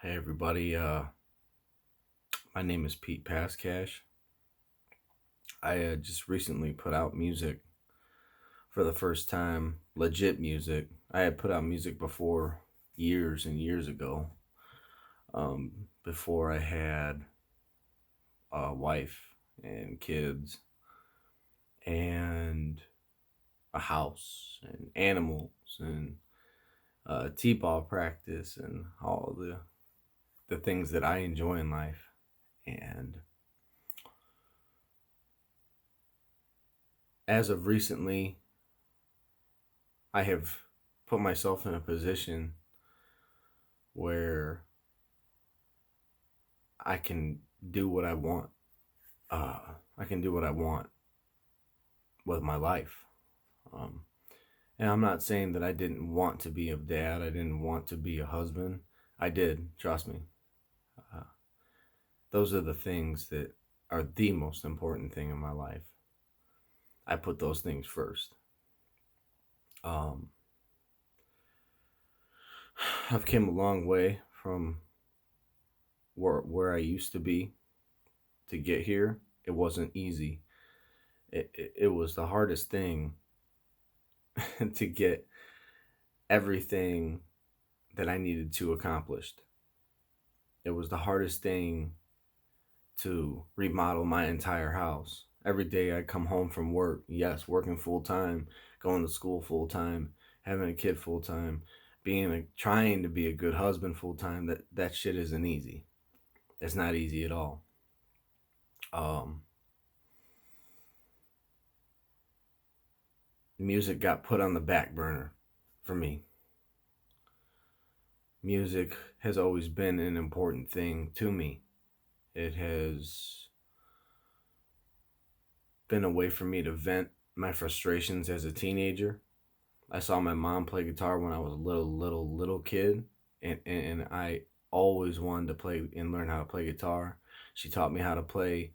Hey everybody, my name is Pete PASKASH. I just recently put out music for the first time, legit music. I had put out music before years and years ago, before I had a wife and kids and a house and animals and t-ball practice and all the things that I enjoy in life. And as of recently, I have put myself in a position where I can do what I want. Uh, I can do what I want with my life. Um, and I'm not saying that I didn't want to be a dad. I didn't want to be a husband. I did. Trust me. Uh, those are the things that are the most important thing in my life. I put those things first. Um, I've came a long way from where I used to be to get here. It wasn't easy. It was the hardest thing to get everything that I needed to accomplished. It was the hardest thing to remodel my entire house. Every day I come home from work, yes, working full time, going to school full time, having a kid full time, trying to be a good husband full time. That shit isn't easy. It's not easy at all. Um, Music got put on the back burner for me. Music has always been an important thing to me. It has been a way for me to vent my frustrations as a teenager. I saw my mom play guitar when I was a little kid, and I always wanted to play and learn how to play guitar. She taught me how to play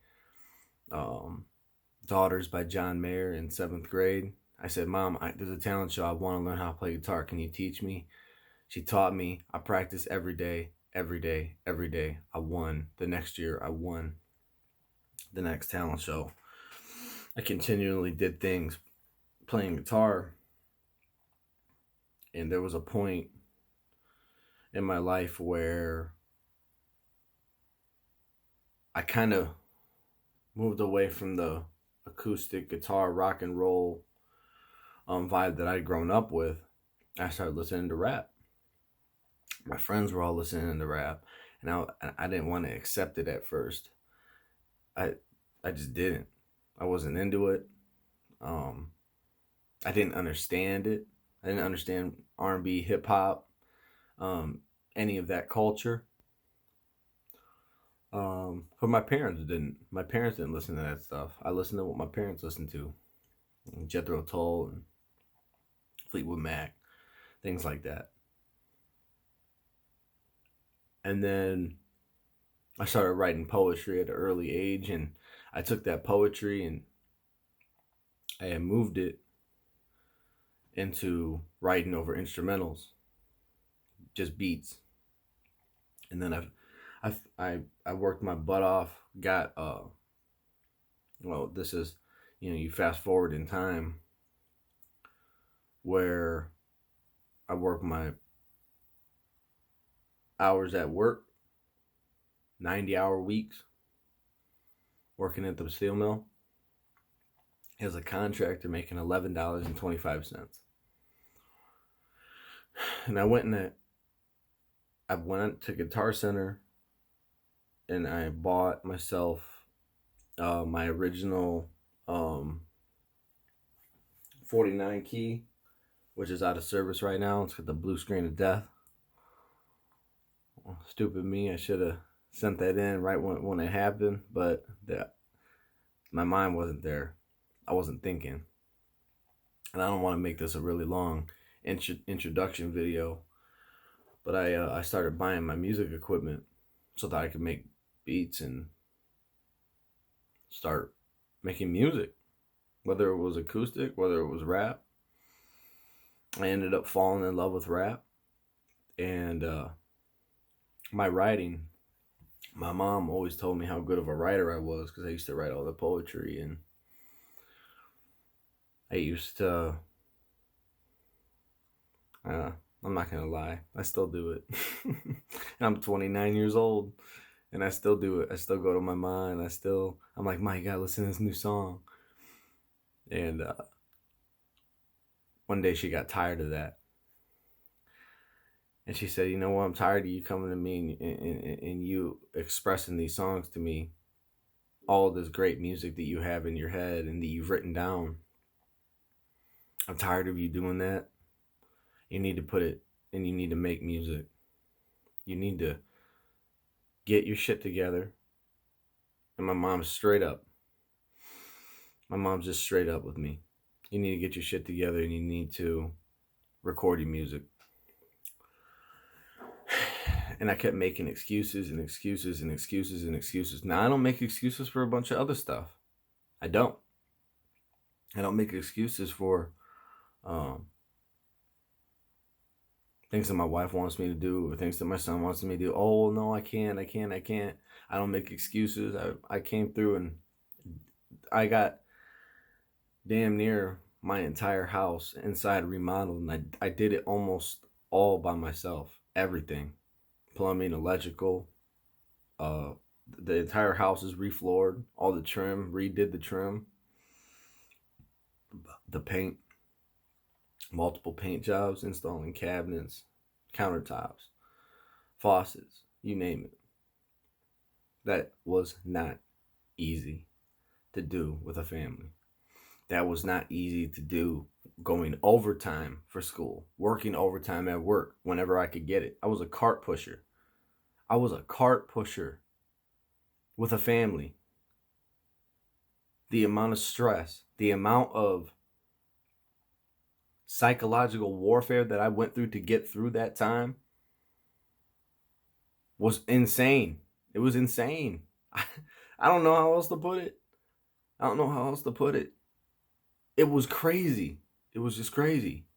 um, Daughters by John Mayer in seventh grade. I said, Mom, there's a talent show. I want to learn how to play guitar. Can you teach me? She taught me. I practiced every day, every day, every day. I won. The next year, I won the next talent show. I continually did things playing guitar, and there was a point in my life where I kind of moved away from the acoustic guitar rock and roll vibe that I'd grown up with. I started listening to rap. My friends were all listening to rap, and I didn't want to accept it at first. I I just didn't. I wasn't into it. Um, I didn't understand it. I didn't understand R&B, hip hop, um, any of that culture. But my parents didn't. My parents didn't listen to that stuff. I listened to what my parents listened to: Jethro Tull and Fleetwood Mac, things like that. And then I started writing poetry at an early age, and I took that poetry and I moved it into writing over instrumentals, just beats. And then I worked my butt off. Got well, this is, you fast forward in time where I worked my hours at work, 90-hour weeks, working at the steel mill as a contractor, making $11.25. And I went to Guitar Center and I bought myself my original 49 key, which is out of service right now. It's got the blue screen of death. Well, stupid me, I should have sent that in right when it happened, but my mind wasn't there. I wasn't thinking. And I don't want to make this a really long introduction video, but I started buying my music equipment so that I could make beats and start making music, whether it was acoustic, whether it was rap. I ended up falling in love with rap, and my writing. My mom always told me how good of a writer I was because I used to write all the poetry, and I used to. I'm not gonna lie, I still do it. And I'm 29 years old, and I still do it. I still go to my mom. I'm like, "Ma, you gotta listen to this new song." And one day she got tired of that, and she said, "You know what? I'm tired of you coming to me and you expressing these songs to me, all this great music that you have in your head and that you've written down. I'm tired of you doing that. You need to put it, and you need to make music. You need to get your shit together." And my mom's straight up. My mom's just straight up with me. You need to get your shit together, and you need to record your music. And I kept making excuses and excuses and excuses and excuses. Now, I don't make excuses for a bunch of other stuff. I don't. I don't make excuses for things that my wife wants me to do or things that my son wants me to do. Oh, no, I can't. I don't make excuses. I came through and I got damn near my entire house inside remodeled, and I did it almost all by myself. Everything. Plumbing, electrical, the entire house is refloored, all the trim, redid the trim, the paint, multiple paint jobs, installing cabinets, countertops, faucets, you name it. That was not easy to do with a family. That was not easy to do going overtime for school, working overtime at work whenever I could get it. I was a cart pusher. With a family. The amount of stress, the amount of psychological warfare that I went through to get through that time was insane. It was insane. I don't know how else to put it. It was crazy. It was just crazy.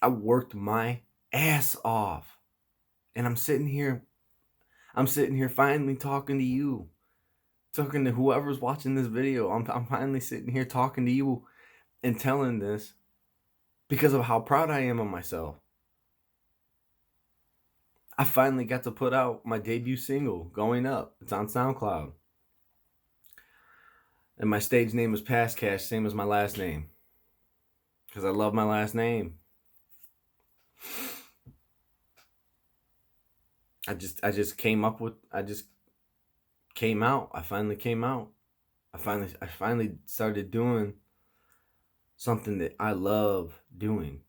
I worked my ass off. And I'm sitting here finally talking to you. Talking to whoever's watching this video. I'm finally sitting here talking to you and telling this because of how proud I am of myself. I finally got to put out my debut single, Going Up. It's on SoundCloud. And my stage name is PASKASH, same as my last name. Because I love my last name. I just came out. I finally came out. I finally started doing something that I love doing.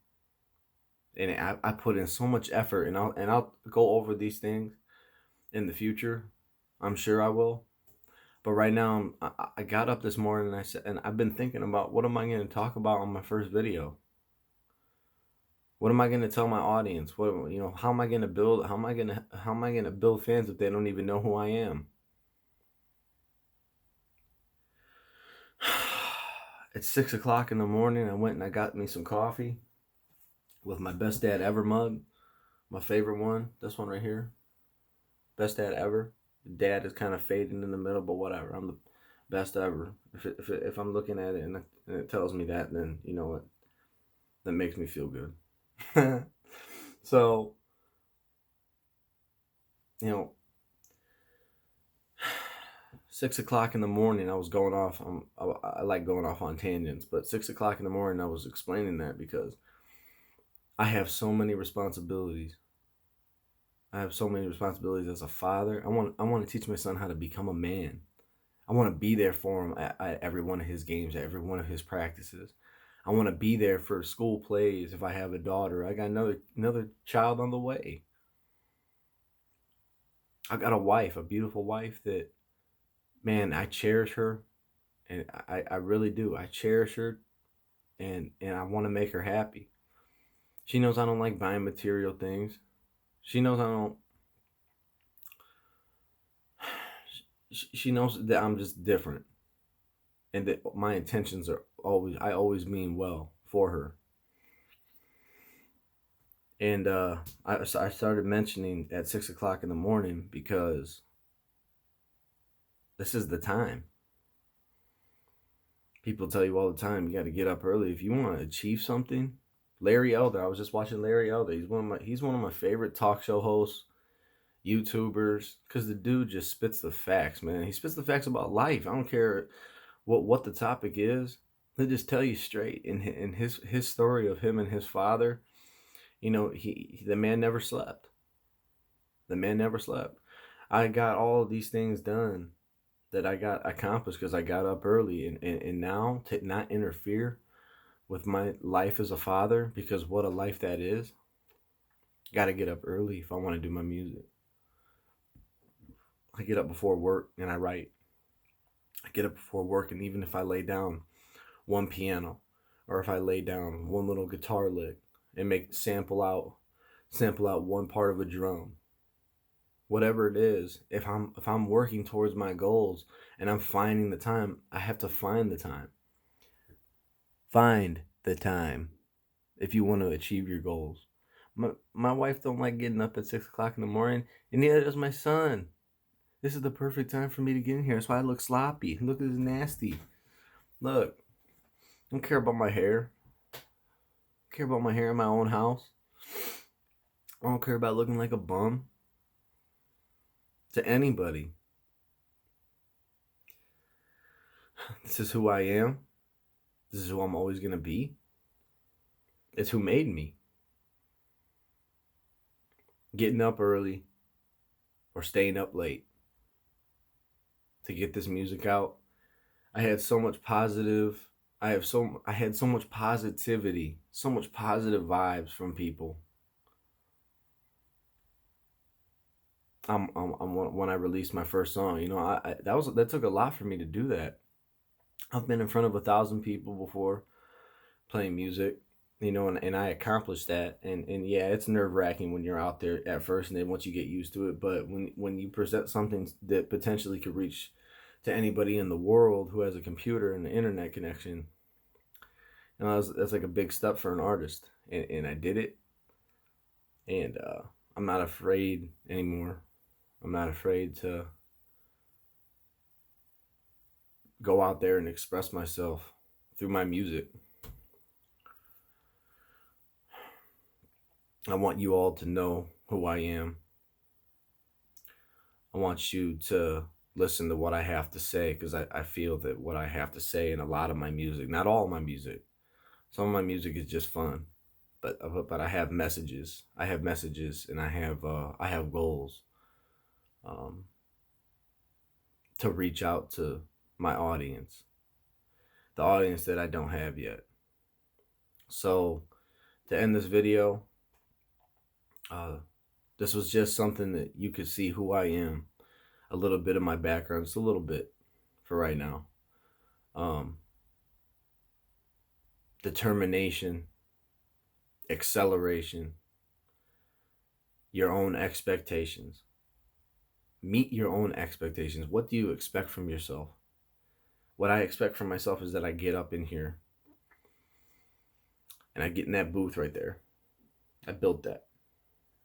And I put in so much effort, and I'll go over these things in the future. I'm sure I will. But right now, I got up this morning and I've been thinking about what am I going to talk about on my first video. What am I going to tell my audience? How am I going to build? How am I going to build fans if they don't even know who I am? It's 6 o'clock in the morning. I went and I got me some coffee with my best dad ever mug, my favorite one. This one right here, best dad ever. Dad is kind of fading in the middle, but whatever. I'm the best ever. If I'm looking at it and it tells me that, then you know what? That makes me feel good. So, 6 o'clock in the morning, I was going off. I like going off on tangents, but 6 o'clock in the morning, I was explaining that because I have so many responsibilities. I have so many responsibilities as a father. I want to teach my son how to become a man. I want to be there for him at every one of his games, at every one of his practices. I want to be there for school plays if I have a daughter. I got another child on the way. I got a wife, a beautiful wife that, man, I cherish her. And I really do. I cherish her, and I want to make her happy. She knows I don't like buying material things. She knows I don't. She knows that I'm just different, and that my intentions are I always mean well for her. And I started mentioning at 6 o'clock in the morning because this is the time. People tell you all the time you got to get up early if you want to achieve something. Larry Elder, I was just watching Larry Elder. He's one of my favorite talk show hosts, YouTubers, because the dude just spits the facts, man. He spits the facts about life. I don't care what the topic is. He'll just tell you straight. In his story of him and his father, the man never slept. The man never slept. I got all of these things done that I got accomplished because I got up early, and now to not interfere with my life as a father, because what a life that is. Got to get up early if I want to do my music. I get up before work and I write. I get up before work, and even if I lay down one piano, or if I lay down one little guitar lick and make sample out one part of a drum, whatever it is, if I'm working towards my goals and I'm finding the time, I have to find the time. Find the time if you want to achieve your goals. My wife don't like getting up at 6 o'clock in the morning, and neither does my son. This is the perfect time for me to get in here. That's why I look sloppy. Look at this nasty. Look, I don't care about my hair. I don't care about my hair in my own house. I don't care about looking like a bum to anybody. This is who I am. This is who I'm always going to be. It's who made me. Getting up early or staying up late to get this music out. I had so much positivity, so much positive vibes from people. When I released my first song, that took a lot for me to do that. I've been in front of 1,000 people before playing music, and I accomplished that. And yeah, it's nerve wracking when you're out there at first, and then once you get used to it. But when you present something that potentially could reach to anybody in the world who has a computer and an internet connection, that's like a big step for an artist. And I did it, and I'm not afraid anymore. I'm not afraid to go out there and express myself through my music. I want you all to know who I am. I want you to listen to what I have to say, because I feel that what I have to say in a lot of my music, not all my music, some of my music is just fun, but I have messages. I have messages, and I have goals to reach out to my audience, the audience that I don't have yet. So to end this video, this was just something that you could see who I am, a little bit of my background, just a little bit for right now. Determination, acceleration, your own expectations. Meet your own expectations. What do you expect from yourself? What I expect from myself is that I get up in here and I get in that booth right there. I built that.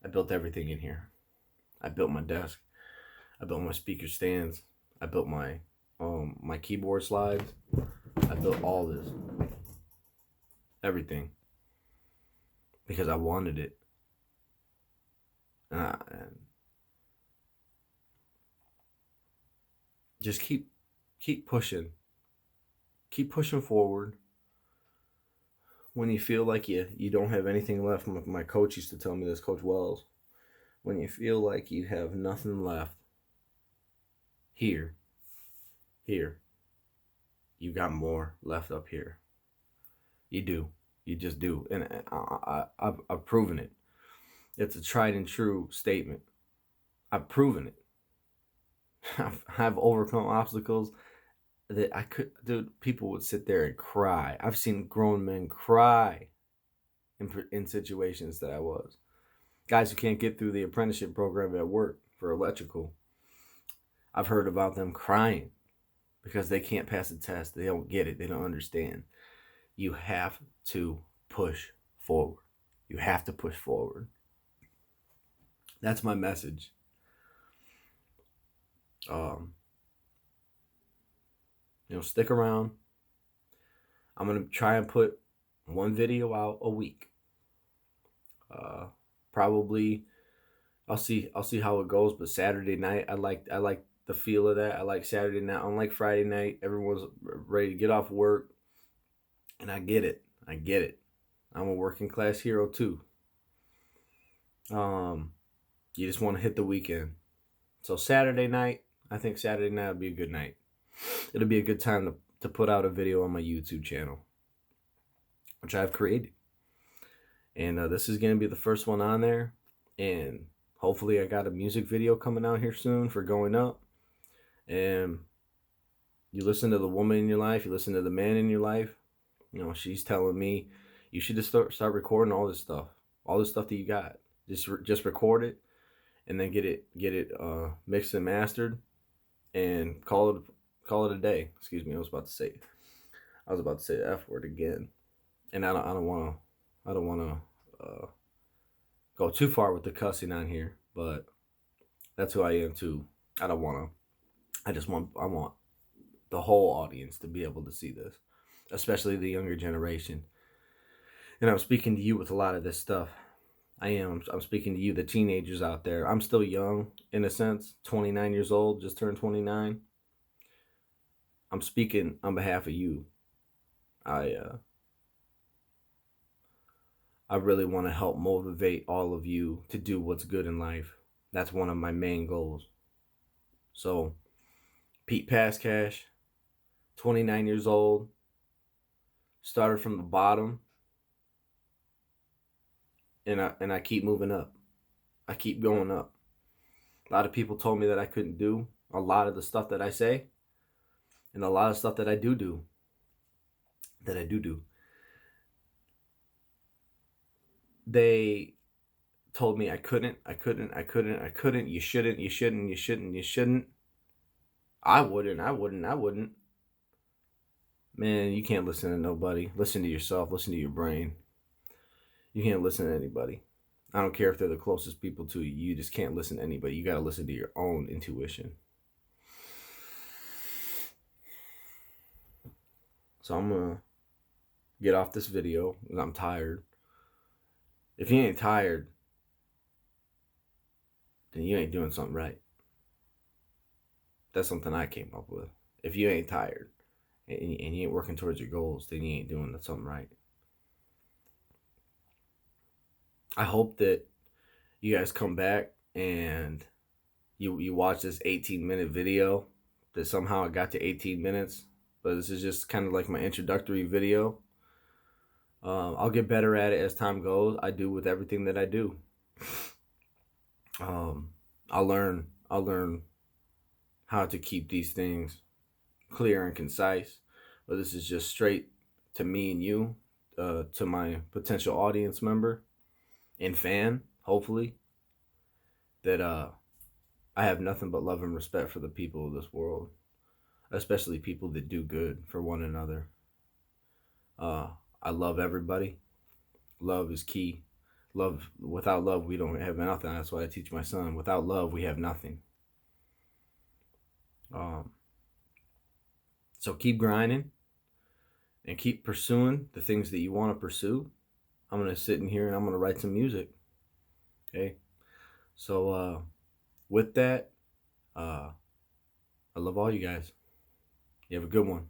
I built everything in here. I built my desk. I built my speaker stands. I built my keyboard slides. I built all this. Everything. Because I wanted it. And just keep pushing. Keep pushing forward. When you feel like you don't have anything left, my coach used to tell me this, Coach Wells. When you feel like you have nothing left, here, you got more left up here. You do. You just do. And I've proven it. It's a tried and true statement. I've proven it. I've overcome obstacles that people would sit there and cry. I've seen grown men cry in situations that I was. Guys who can't get through the apprenticeship program at work for electrical. I've heard about them crying because they can't pass the test. They don't get it. They don't understand. You have to push forward. You have to push forward. That's my message. Um, Stick around. I'm gonna try and put one video out a week. Uh, Probably I'll see how it goes. But Saturday night, I like the feel of that. I like Saturday night. Unlike Friday night, everyone's ready to get off work, and I get it. I get it. I'm a working class hero too. Um, you just want to hit the weekend. So Saturday night, I think Saturday night will be a good night. It'll be a good time to put out a video on my YouTube channel, which I've created. And this is going to be the first one on there. And hopefully I got a music video coming out here soon for Going Up. And you listen to the woman in your life, you listen to the man in your life. She's telling me you should just start recording all this stuff that you got. Just record it, and then get it mixed and mastered, and call it a day. Excuse me, I was about to say the F word again, and I don't want to go too far with the cussing on here, but that's who I am too. I don't want to. I want the whole audience to be able to see this, especially the younger generation. And I'm speaking to you with a lot of this stuff. I'm speaking to you, the teenagers out there. I'm still young in a sense, 29 years old, just turned 29. I'm speaking on behalf of you. I really want to help motivate all of you to do what's good in life. That's one of my main goals. So, Pete PASKASH, 29 years old, started from the bottom, and I keep moving up. I keep going up. A lot of people told me that I couldn't do a lot of the stuff that I say, and a lot of stuff that I do. They told me I couldn't. You shouldn't. I wouldn't. Man, you can't listen to nobody. Listen to yourself. Listen to your brain. You can't listen to anybody. I don't care if they're the closest people to you. You just can't listen to anybody. You got to listen to your own intuition. So I'm going to get off this video because I'm tired. If you ain't tired, then you ain't doing something right. That's something I came up with. If you ain't tired and you ain't working towards your goals, then you ain't doing something right. I hope that you guys come back and you watch this 18-minute video, that somehow I got to 18 minutes. But this is just kind of like my introductory video. I'll get better at it as time goes. I do with everything that I do. I'll learn how to keep these things clear and concise. But this is just straight to me and you, to my potential audience member and fan, hopefully, that I have nothing but love and respect for the people of this world, especially people that do good for one another. I love everybody. Love is key. Without love, we don't have nothing. That's why I teach my son. Without love, we have nothing. So keep grinding and keep pursuing the things that you want to pursue. I'm going to sit in here and I'm going to write some music. Okay? So with that, I love all you guys. You have a good one.